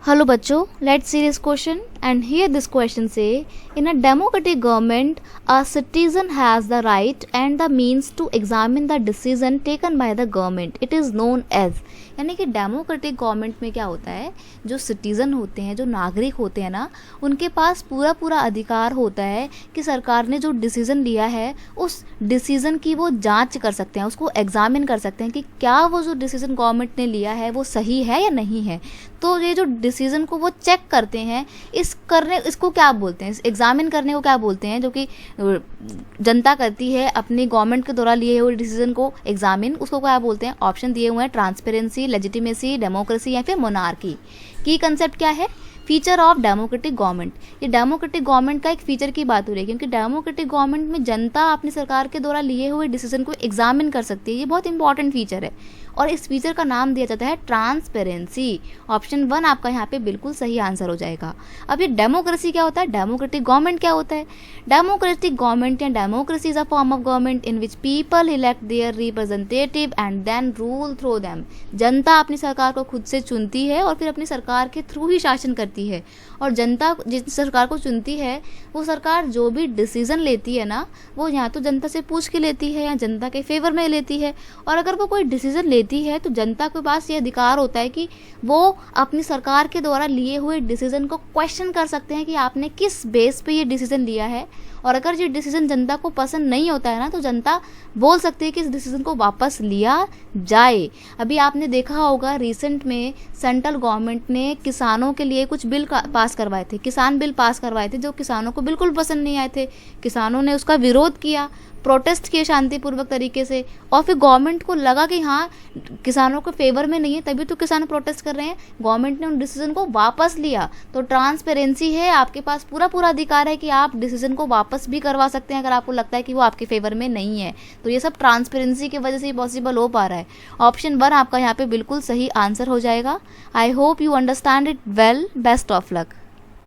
Hello बच्चों, let's see this question and here this question say in a democratic government a citizen has the right and the means to examine the decision taken by the government. It is known as यानी कि democratic government में क्या होता है, जो citizen होते हैं, जो नागरिक होते हैं ना, उनके पास पूरा पूरा अधिकार होता है कि सरकार ने जो डिसीज़न लिया है उस डिसीज़न की वो जांच कर सकते हैं, उसको एग्जामिन कर सकते हैं कि क्या वो जो डिसीज़न गवर्नमेंट ने लिया है वो सही है या नहीं है। तो ये जो डिसीज़न को वो चेक करते हैं, इसको क्या बोलते हैं, एग्जामिन करने को क्या बोलते हैं, जो कि जनता करती है अपनी गवर्नमेंट के द्वारा लिए हुए डिसीजन को एग्जामिन, उसको क्या बोलते हैं। ऑप्शन दिए हुए हैं ट्रांसपेरेंसी, लेजिटिमेसी, डेमोक्रेसी या फिर मोनार्की। की कंसेप्ट क्या है, फीचर ऑफ डेमोक्रेटिक गवर्नमेंट। ये डेमोक्रेटिक गवर्नमेंट का एक फीचर की बात हो रही है क्योंकि डेमोक्रेटिक गवर्नमेंट में जनता अपनी सरकार के द्वारा लिए हुए डिसीजन को एग्जामिन कर सकती है। ये बहुत इंपॉर्टेंट फीचर है और इस फीचर का नाम दिया जाता है ट्रांसपेरेंसी। ऑप्शन 1 आपका यहाँ पे बिल्कुल सही आंसर हो जाएगा। अब ये डेमोक्रेसी क्या होता है, डेमोक्रेटिक गवर्नमेंट क्या होता है। डेमोक्रेटिक गवर्नमेंट या democracy is a form of government in which people elect their representative and then rule through them. जनता अपनी सरकार को खुद से चुनती है और फिर अपनी सरकार के थ्रू ही शासन करती है। और जनता जिस सरकार को चुनती है वो सरकार जो भी डिसीजन लेती है ना, वो या तो जनता से पूछ के लेती है या जनता के फेवर में लेती है। और अगर वो कोई डिसीजन लेती है तो जनता के पास ये अधिकार होता है कि वो अपनी सरकार के द्वारा लिए हुए डिसीजन को क्वेश्चन कर सकते हैं कि आपने किस बेस पे ये डिसीजन लिया है। और अगर ये डिसीजन जनता को पसंद नहीं होता है ना, तो जनता बोल सकती है कि इस डिसीजन को वापस लिया जाए। अभी आपने देखा होगा रिसेंट में सेंट्रल गवर्नमेंट ने किसानों के लिए कुछ बिल पास करवाए थे, किसान बिल पास करवाए थे जो किसानों को बिल्कुल पसंद नहीं आए थे। किसानों ने उसका विरोध किया, प्रोटेस्ट किए शांतिपूर्वक तरीके से, और फिर गवर्नमेंट को लगा कि हाँ किसानों के फेवर में नहीं है, तभी तो किसान प्रोटेस्ट कर रहे हैं। गवर्नमेंट ने उन डिसीजन को वापस लिया। तो ट्रांसपेरेंसी है, आपके पास पूरा पूरा अधिकार है कि आप डिसीजन को वापस भी करवा सकते हैं अगर आपको लगता है कि वो आपके फेवर में नहीं है। तो ये सब ट्रांसपेरेंसी की वजह से ही पॉसिबल हो पा रहा है। ऑप्शन 1 आपका यहाँ पे बिल्कुल सही आंसर हो जाएगा। I hope you understand it well. Best of luck.